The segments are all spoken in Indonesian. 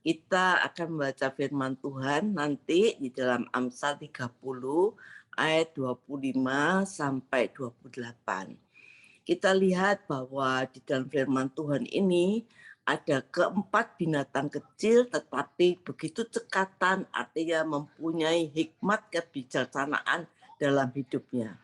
Kita akan membaca firman Tuhan nanti di dalam Amsal 30 ayat 25 sampai 28. Kita lihat bahwa di dalam firman Tuhan ini ada keempat binatang kecil tetapi begitu cekatan, artinya mempunyai hikmat kebijaksanaan dalam hidupnya.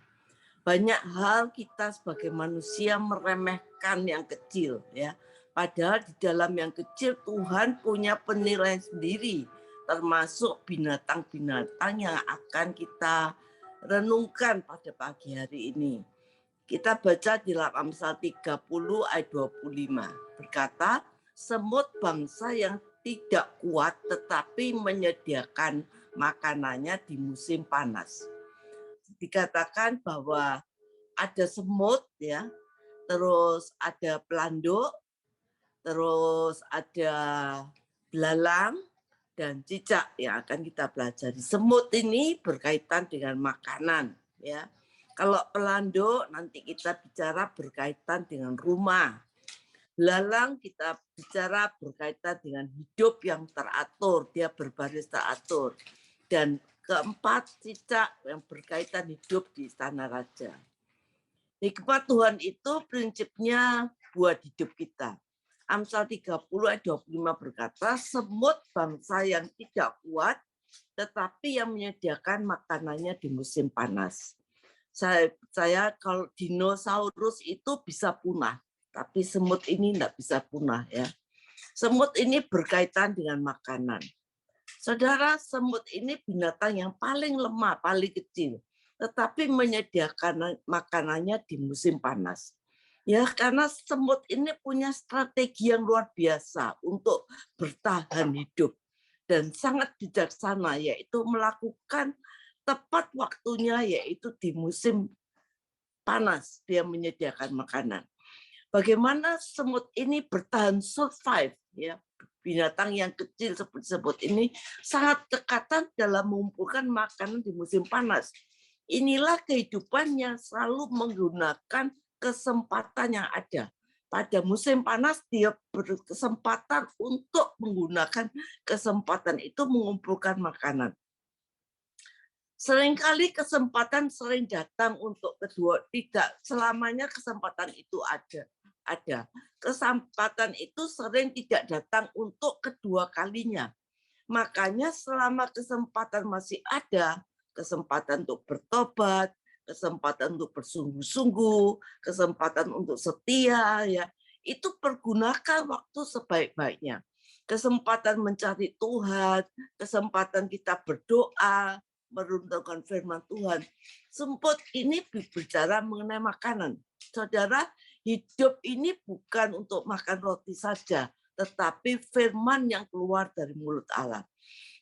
Banyak hal kita sebagai manusia meremehkan yang kecil, ya. Padahal di dalam yang kecil Tuhan punya penilaian sendiri, termasuk binatang-binatang yang akan kita renungkan pada pagi hari ini. Kita baca di dalam Amsal 30 ayat 25. Berkata, semut bangsa yang tidak kuat tetapi menyediakan makanannya di musim panas. Dikatakan bahwa ada semut, ya, terus ada pelanduk, terus ada belalang dan cicak yang akan kita pelajari. Semut ini berkaitan dengan makanan, ya. Kalau pelanduk nanti kita bicara berkaitan dengan rumah. Belalang kita bicara berkaitan dengan hidup yang teratur, dia berbaris teratur. Dan keempat, cicak yang berkaitan hidup di istana raja. Hikmat Tuhan itu prinsipnya buat hidup kita. Amsal 30 ayat 25 berkata, semut bangsa yang tidak kuat, tetapi yang menyediakan makanannya di musim panas. Saya percaya kalau dinosaurus itu bisa punah, tapi semut ini tidak bisa punah, ya. Semut ini berkaitan dengan makanan. Saudara, semut ini binatang yang paling lemah, paling kecil, tetapi menyediakan makanannya di musim panas. Ya, karena semut ini punya strategi yang luar biasa untuk bertahan hidup dan sangat bijaksana, yaitu melakukan tepat waktunya, yaitu di musim panas dia menyediakan makanan. Bagaimana semut ini bertahan survive, ya, binatang yang kecil seperti semut ini sangat cekatan dalam mengumpulkan makanan di musim panas. Inilah kehidupan yang selalu menggunakan kesempatan yang ada. Pada musim panas dia berkesempatan untuk menggunakan kesempatan itu mengumpulkan makanan. Seringkali kesempatan sering datang untuk kedua, tidak selamanya kesempatan itu ada. Kesempatan itu sering tidak datang untuk kedua kalinya. Makanya selama kesempatan masih ada, kesempatan untuk bertobat, kesempatan untuk bersungguh-sungguh, kesempatan untuk setia, ya, itu pergunakan waktu sebaik-baiknya. Kesempatan mencari Tuhan, kesempatan kita berdoa, meruntuhkan firman Tuhan. Semut ini bicara mengenai makanan. Saudara, hidup ini bukan untuk makan roti saja, tetapi firman yang keluar dari mulut Allah.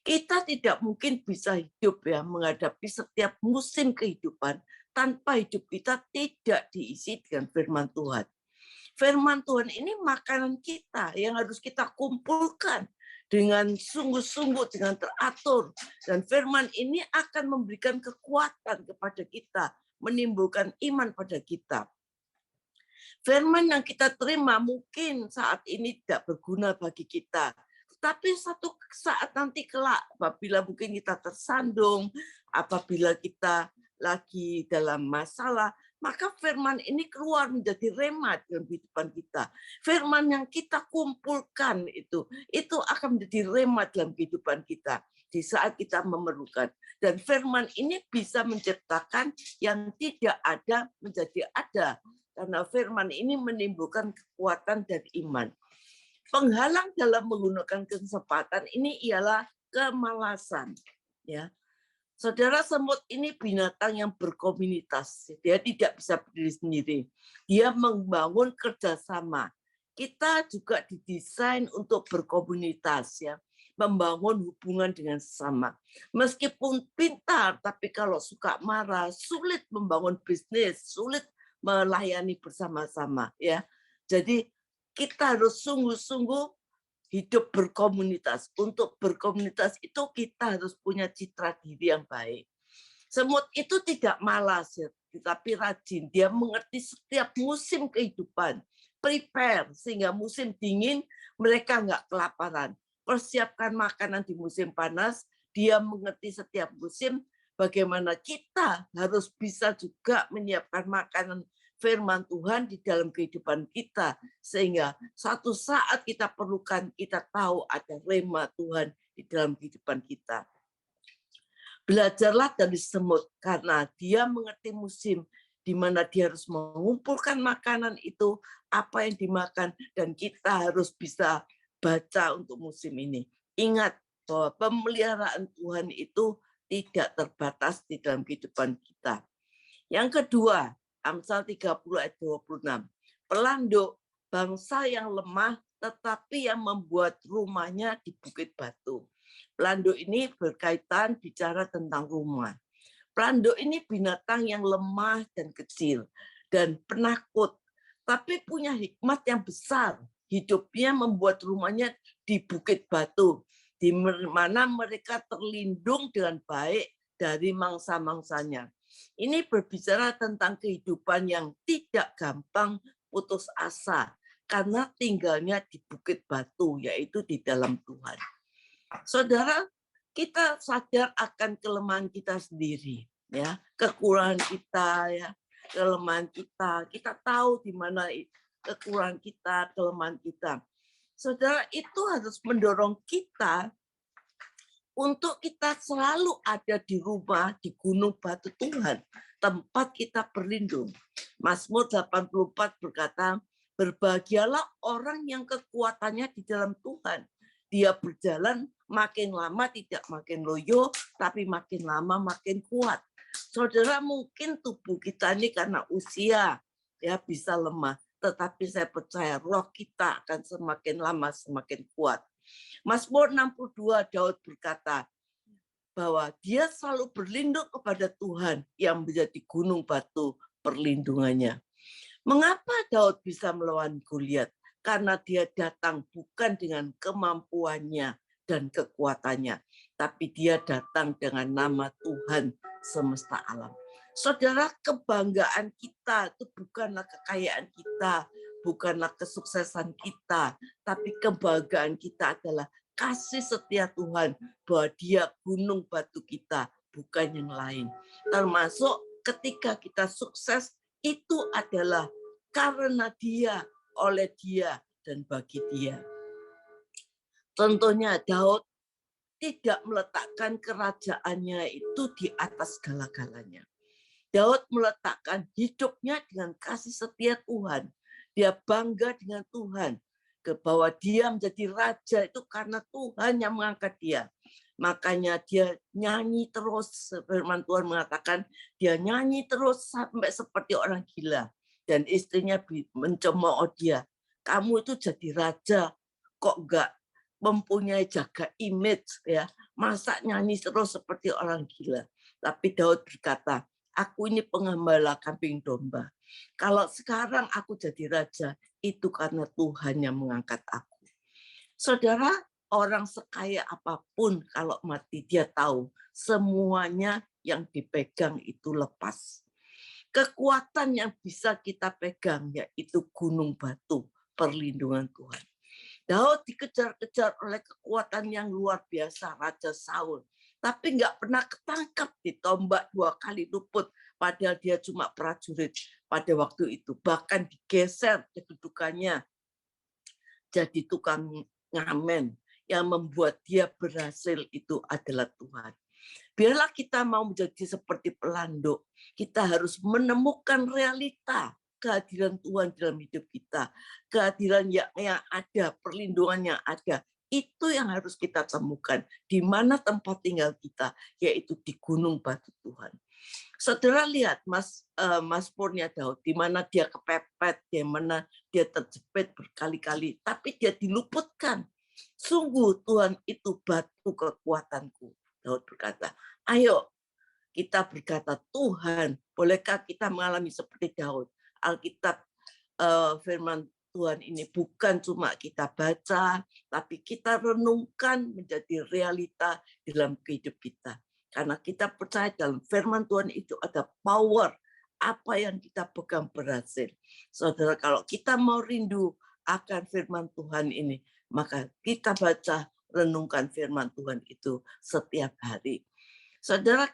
Kita tidak mungkin bisa hidup, ya, menghadapi setiap musim kehidupan tanpa hidup kita tidak diisi dengan firman Tuhan. Firman Tuhan ini makanan kita yang harus kita kumpulkan dengan sungguh-sungguh, dengan teratur. Dan firman ini akan memberikan kekuatan kepada kita, menimbulkan iman pada kita. Firman yang kita terima mungkin saat ini tidak berguna bagi kita. Tapi satu saat nanti kelak, apabila mungkin kita tersandung, apabila kita lagi dalam masalah, maka firman ini keluar menjadi rema dalam kehidupan kita. Firman yang kita kumpulkan itu akan menjadi rema dalam kehidupan kita di saat kita memerlukan. Dan firman ini bisa menciptakan yang tidak ada menjadi ada. Karena firman ini menimbulkan kekuatan dan iman. Penghalang dalam menggunakan kesempatan ini ialah kemalasan. Ya, saudara, semut ini binatang yang berkomunitas. Dia tidak bisa berdiri sendiri. Dia membangun kerjasama. Kita juga didesain untuk berkomunitas, ya, membangun hubungan dengan sesama. Meskipun pintar, tapi kalau suka marah, sulit membangun bisnis, sulit melayani bersama-sama, ya. Jadi kita harus sungguh-sungguh hidup berkomunitas. Untuk berkomunitas itu kita harus punya citra diri yang baik. Semut itu tidak malas, ya, tetapi rajin. Dia mengerti setiap musim kehidupan. Prepare, sehingga musim dingin mereka nggak kelaparan. persiapkan makanan di musim panas, dia mengerti setiap musim, bagaimana kita harus bisa juga menyiapkan makanan firman Tuhan di dalam kehidupan kita. Sehingga satu saat kita perlukan, kita tahu ada rema Tuhan di dalam kehidupan kita. Belajarlah dari semut, karena dia mengerti musim, di mana dia harus mengumpulkan makanan itu, apa yang dimakan, dan kita harus bisa baca untuk musim ini. Ingat bahwa pemeliharaan Tuhan itu tidak terbatas di dalam kehidupan kita. Yang kedua, Amsal 30 ayat 26. Pelanduk, bangsa yang lemah tetapi yang membuat rumahnya di bukit batu. Pelanduk ini berkaitan bicara tentang rumah. Pelanduk ini binatang yang lemah dan kecil dan penakut, tapi punya hikmat yang besar. Hidupnya membuat rumahnya di bukit batu, di mana mereka terlindung dengan baik dari mangsa-mangsanya. Ini berbicara tentang kehidupan yang tidak gampang putus asa, karena tinggalnya di bukit batu, yaitu di dalam Tuhan. Saudara, kita sadar akan kelemahan kita sendiri, ya, kekurangan kita, ya, kelemahan kita. Kita tahu di mana kekurangan kita, kelemahan kita. Saudara, itu harus mendorong kita untuk kita selalu ada di rumah, di gunung batu Tuhan, tempat kita berlindung. Mazmur 84 berkata, berbahagialah orang yang kekuatannya di dalam Tuhan. Dia berjalan makin lama tidak makin loyo, tapi makin lama makin kuat. Saudara, mungkin tubuh kita ini karena usia ya bisa lemah, tetapi saya percaya roh kita akan semakin lama semakin kuat. Mazmur 62 Daud berkata bahwa dia selalu berlindung kepada Tuhan yang menjadi gunung batu perlindungannya. Mengapa Daud bisa melawan Goliat? Karena dia datang bukan dengan kemampuannya dan kekuatannya, tapi dia datang dengan nama Tuhan semesta alam. Saudara, kebanggaan kita itu bukanlah kekayaan kita, bukanlah kesuksesan kita, tapi kebanggaan kita adalah kasih setia Tuhan, bahwa dia gunung batu kita, bukan yang lain. Termasuk ketika kita sukses, itu adalah karena dia, oleh dia, dan bagi dia. Tentunya Daud tidak meletakkan kerajaannya itu di atas segala-galanya. Daud meletakkan hidupnya dengan kasih setia Tuhan. Dia bangga dengan Tuhan. Bahwa dia menjadi raja itu karena Tuhan yang mengangkat dia. Makanya dia nyanyi terus. Firman Tuhan mengatakan dia nyanyi terus sampai seperti orang gila. Dan istrinya mencemooh dia. Kamu itu jadi raja, kok enggak mempunyai jaga image, ya? Masa nyanyi terus seperti orang gila. Tapi Daud berkata, aku ini pengembala kambing domba. Kalau sekarang aku jadi raja, itu karena Tuhan yang mengangkat aku. Saudara, orang sekaya apapun kalau mati dia tahu semuanya yang dipegang itu lepas. Kekuatan yang bisa kita pegang yaitu gunung batu, perlindungan Tuhan. Daud dikejar-kejar oleh kekuatan yang luar biasa, Raja Saul. Tapi nggak pernah ketangkap, ditombak 2 kali luput. Padahal dia cuma prajurit pada waktu itu. Bahkan digeser kedudukannya jadi tukang ngamen. Yang membuat dia berhasil itu adalah Tuhan. Biarlah kita mau menjadi seperti pelanduk. Kita harus menemukan realita kehadiran Tuhan dalam hidup kita. Kehadiran yang ada, perlindungan yang ada. Itu yang harus kita temukan. Di mana tempat tinggal kita, yaitu di gunung batu Tuhan. Saudara lihat Mazmurnya Daud, di mana dia kepepet, di mana dia terjepit berkali-kali, tapi dia diluputkan. Sungguh Tuhan itu batu kekuatanku. Daud berkata, ayo kita berkata, Tuhan, bolehkah kita mengalami seperti Daud? Alkitab firman Tuhan ini bukan cuma kita baca, tapi kita renungkan menjadi realita dalam kehidupan kita. Karena kita percaya dalam firman Tuhan itu ada power, apa yang kita pegang berhasil. Saudara, kalau kita mau rindu akan firman Tuhan ini, maka kita baca renungkan firman Tuhan itu setiap hari. Saudara,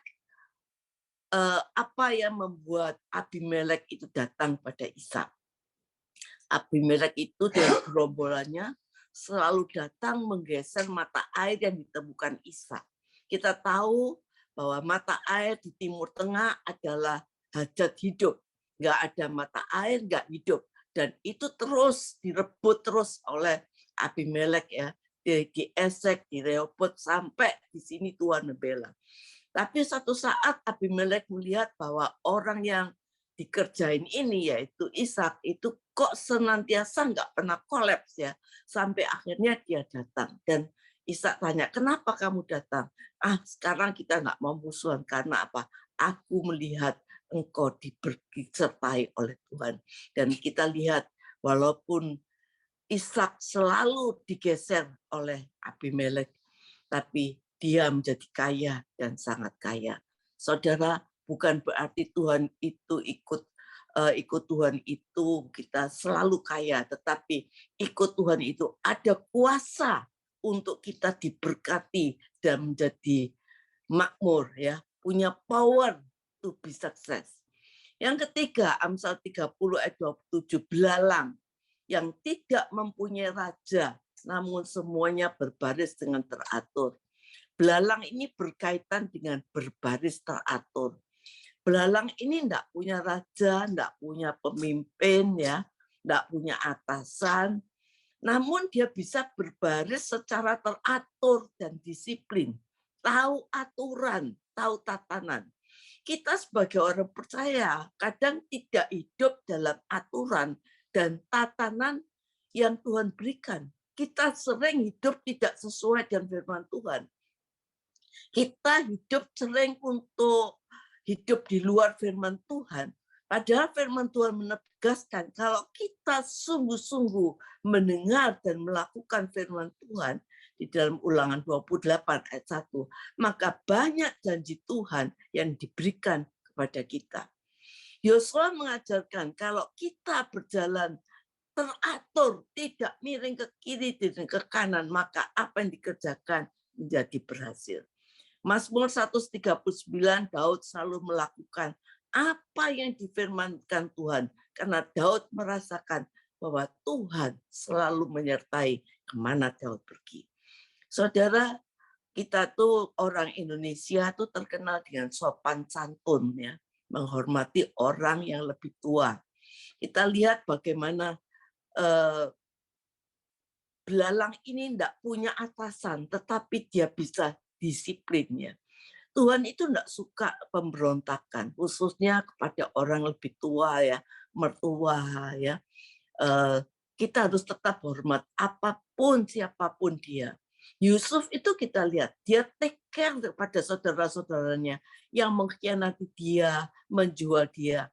apa yang membuat Abimelek itu datang pada Ishak? Abimelek itu dengan gerombolannya selalu datang menggeser mata air yang ditemukan Ishak. Kita tahu bahwa mata air di Timur Tengah adalah hajat hidup. Nggak ada mata air, nggak hidup. Dan itu terus direbut terus oleh Abimelek ya. Diesek, direhobot, sampai di sini Tuhan membela. Tapi suatu saat Abimelek melihat bahwa orang yang dikerjain ini yaitu Ishak itu kok senantiasa nggak pernah kolaps ya, sampai akhirnya dia datang dan Ishak tanya, kenapa kamu datang? Sekarang kita nggak mau musuhan karena apa? Aku melihat engkau disertai oleh Tuhan. Dan kita lihat walaupun Ishak selalu digeser oleh Abimelek, tapi dia menjadi kaya dan sangat kaya. Saudara, bukan berarti Tuhan itu ikut Tuhan itu kita selalu kaya, tetapi ikut Tuhan itu ada kuasa untuk kita diberkati dan menjadi makmur ya, punya power to be success. Yang ketiga, Amsal 30 ayat 27, belalang yang tidak mempunyai raja, namun semuanya berbaris dengan teratur. Belalang ini berkaitan dengan berbaris teratur. Belalang ini enggak punya raja, enggak punya pemimpin, ya, enggak punya atasan, namun dia bisa berbaris secara teratur dan disiplin, tahu aturan, tahu tatanan. Kita sebagai orang percaya kadang tidak hidup dalam aturan dan tatanan yang Tuhan berikan. Kita sering hidup tidak sesuai dengan firman Tuhan. Kita hidup sering untuk hidup di luar firman Tuhan. Padahal firman Tuhan menegaskan kalau kita sungguh-sungguh mendengar dan melakukan firman Tuhan di dalam Ulangan 28 ayat 1, maka banyak janji Tuhan yang diberikan kepada kita. Yosua mengajarkan kalau kita berjalan teratur, tidak miring ke kiri dan ke kanan, maka apa yang dikerjakan menjadi berhasil. Mazmur 139, Daud selalu melakukan apa yang difirmankan Tuhan, karena Daud merasakan bahwa Tuhan selalu menyertai kemana Daud pergi. Saudara, kita tuh orang Indonesia tuh terkenal dengan sopan santun ya, menghormati orang yang lebih tua. Kita lihat bagaimana belalang ini tidak punya atasan, tetapi dia bisa disiplinnya. Tuhan itu tidak suka pemberontakan, khususnya kepada orang lebih tua ya, mertua ya. Kita harus tetap hormat apapun siapapun dia. Yusuf itu kita lihat, dia take care kepada saudara-saudaranya yang mengkhianati dia, menjual dia.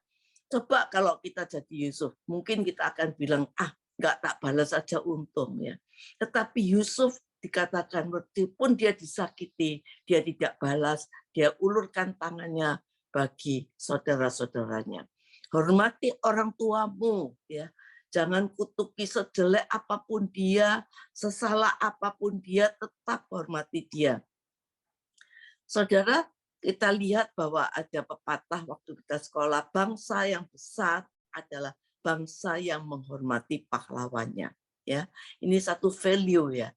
Coba kalau kita jadi Yusuf, mungkin kita akan bilang, nggak tak balas saja untung ya. Tetapi Yusuf dikatakan meskipun dia disakiti, dia tidak balas, dia ulurkan tangannya bagi saudara-saudaranya. Hormati orang tuamu ya. Jangan kutuki sejelek apapun dia, sesalah apapun dia, tetap hormati dia. Saudara, kita lihat bahwa ada pepatah waktu kita sekolah, bangsa yang besar adalah bangsa yang menghormati pahlawannya. Ya, ini satu value ya.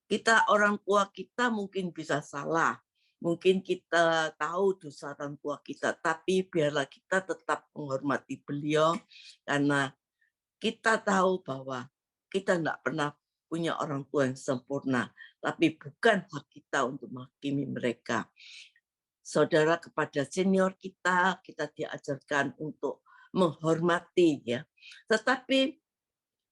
Kita orang tua kita mungkin bisa salah, mungkin kita tahu dosa orang tua kita, tapi biarlah kita tetap menghormati beliau karena kita tahu bahwa kita tidak pernah punya orang tua yang sempurna, tapi bukan hak kita untuk menghakimi mereka. Saudara, kepada senior kita diajarkan untuk menghormati ya. Tetapi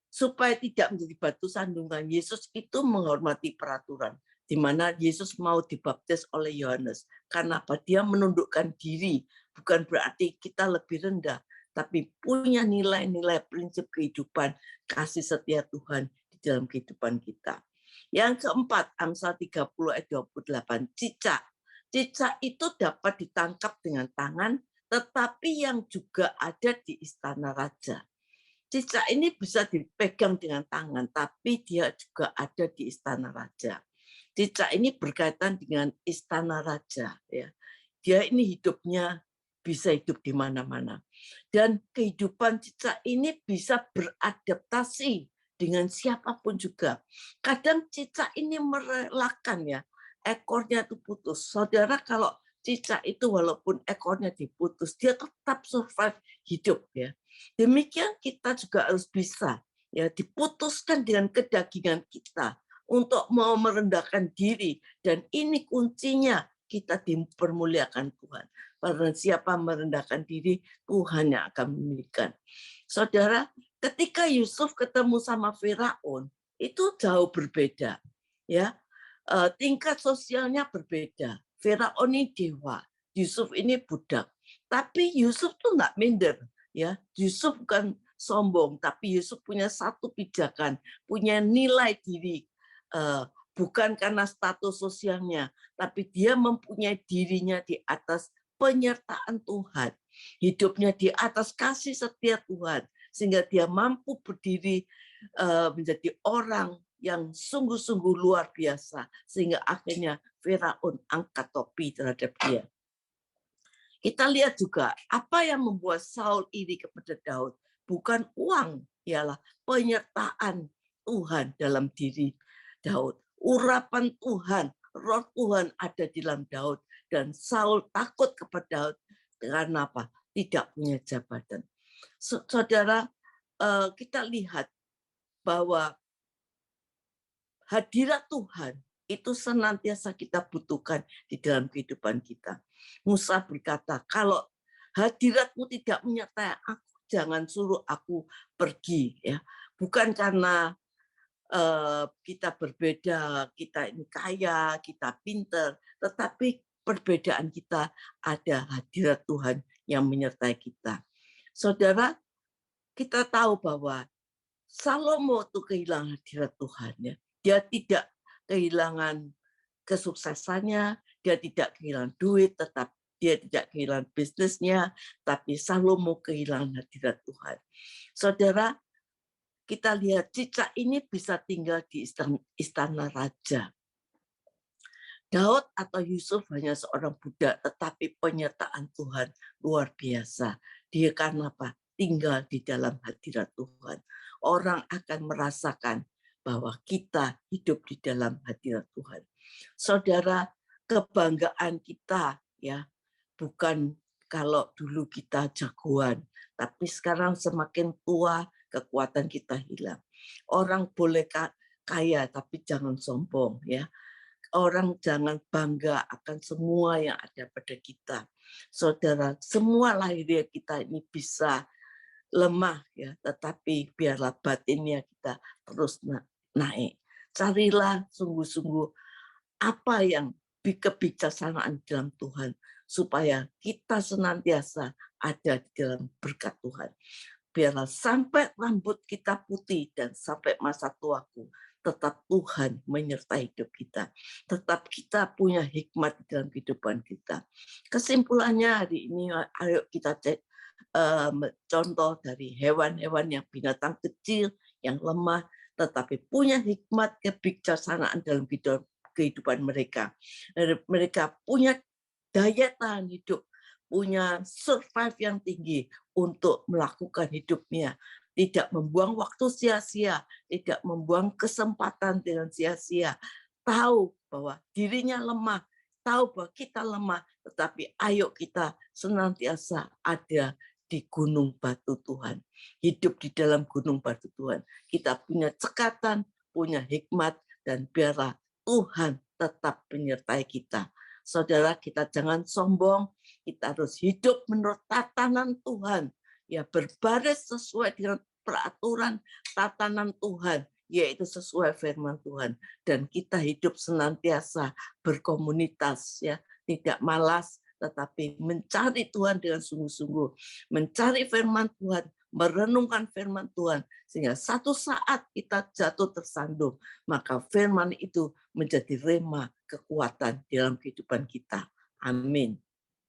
supaya tidak menjadi batu sandungan, Yesus itu menghormati peraturan, di mana Yesus mau dibaptis oleh Yohanes. Karena apa? Dia menundukkan diri, bukan berarti kita lebih rendah, tapi punya nilai-nilai prinsip kehidupan, kasih setia Tuhan di dalam kehidupan kita. Yang keempat, Amsal 30 ayat 28, cicak. Cicak itu dapat ditangkap dengan tangan, tetapi yang juga ada di istana raja. Cicak ini bisa dipegang dengan tangan, tapi dia juga ada di istana raja. Cicak ini berkaitan dengan istana raja, ya. Dia ini hidupnya bisa hidup di mana-mana. Dan kehidupan cicak ini bisa beradaptasi dengan siapapun juga. Kadang cicak ini merelakan ya, ekornya itu putus. Saudara, kalau cicak itu walaupun ekornya diputus, dia tetap survive hidup ya. Demikian kita juga harus bisa ya diputuskan dengan kedagingan kita untuk mau merendahkan diri, dan ini kuncinya kita dipermuliakan Tuhan. Karena siapa merendahkan diri, Tuhan yang akan memilihkan. Saudara, ketika Yusuf ketemu sama Firaun, itu jauh berbeda. Ya, tingkat sosialnya berbeda. Firaun ini dewa, Yusuf ini budak. Tapi Yusuf tuh nggak minder. Ya, Yusuf bukan sombong, tapi Yusuf punya satu pijakan, punya nilai diri. Bukan karena status sosialnya, tapi dia mempunyai dirinya di atas penyertaan Tuhan. Hidupnya di atas kasih setia Tuhan, sehingga dia mampu berdiri menjadi orang yang sungguh-sungguh luar biasa, sehingga akhirnya Firaun angkat topi terhadap dia. Kita lihat juga apa yang membuat Saul iri kepada Daud, bukan uang, ialah penyertaan Tuhan dalam diri Daud. Urapan Tuhan, roh Tuhan ada di dalam Daud, dan Saul takut kepada Daud karena apa? Tidak punya jabatan. Saudara, kita lihat bahwa hadirat Tuhan itu senantiasa kita butuhkan di dalam kehidupan kita. Musa berkata, kalau hadiratmu tidak menyertai aku, jangan suruh aku pergi. Ya, bukan karena kita berbeda, kita ini kaya, kita pinter, tetapi perbedaan kita ada hadirat Tuhan yang menyertai kita. Saudara, kita tahu bahwa Salomo itu kehilangan hadirat Tuhan. Ya. Dia tidak kehilangan kesuksesannya, dia tidak kehilangan duit, tetap dia tidak kehilangan bisnisnya, tapi Salomo kehilangan hadirat Tuhan. Saudara, kita lihat cicak ini bisa tinggal di istana raja. Daud atau Yusuf hanya seorang budak, tetapi penyertaan Tuhan luar biasa. Dia karena apa? Tinggal di dalam hadirat Tuhan. Orang akan merasakan bahwa kita hidup di dalam hadirat Tuhan. Saudara, kebanggaan kita ya bukan kalau dulu kita jagoan, tapi sekarang semakin tua kekuatan kita hilang. Orang boleh kaya tapi jangan sombong ya. Orang jangan bangga akan semua yang ada pada kita. Saudara, semua lahiriah kita ini bisa lemah ya, tetapi biarlah batinnya kita terus naik. Carilah sungguh-sungguh apa yang kebijaksanaan dalam Tuhan, supaya kita senantiasa ada di dalam berkat Tuhan. Biarlah sampai rambut kita putih dan sampai masa tuaku, tetap Tuhan menyertai hidup kita. Tetap kita punya hikmat dalam kehidupan kita. Kesimpulannya hari ini, ayo kita cek contoh dari hewan-hewan yang binatang kecil, yang lemah, tetapi punya hikmat kebijaksanaan dalam kehidupan mereka. Mereka punya daya tahan hidup, punya survive yang tinggi untuk melakukan hidupnya, tidak membuang waktu sia-sia, tidak membuang kesempatan dengan sia-sia, tahu bahwa dirinya lemah, tahu bahwa kita lemah, tetapi ayo kita senantiasa ada di gunung batu Tuhan, hidup di dalam gunung batu Tuhan. Kita punya cekatan, punya hikmat, dan biarlah Tuhan tetap menyertai kita. Saudara, kita jangan sombong, kita harus hidup menurut tatanan Tuhan, ya berbaris sesuai dengan peraturan tatanan Tuhan, yaitu sesuai firman Tuhan, dan kita hidup senantiasa berkomunitas, ya tidak malas, tetapi mencari Tuhan dengan sungguh-sungguh, mencari firman Tuhan, merenungkan firman Tuhan, sehingga satu saat kita jatuh tersandung, maka firman itu menjadi rema kekuatan dalam kehidupan kita. Amin.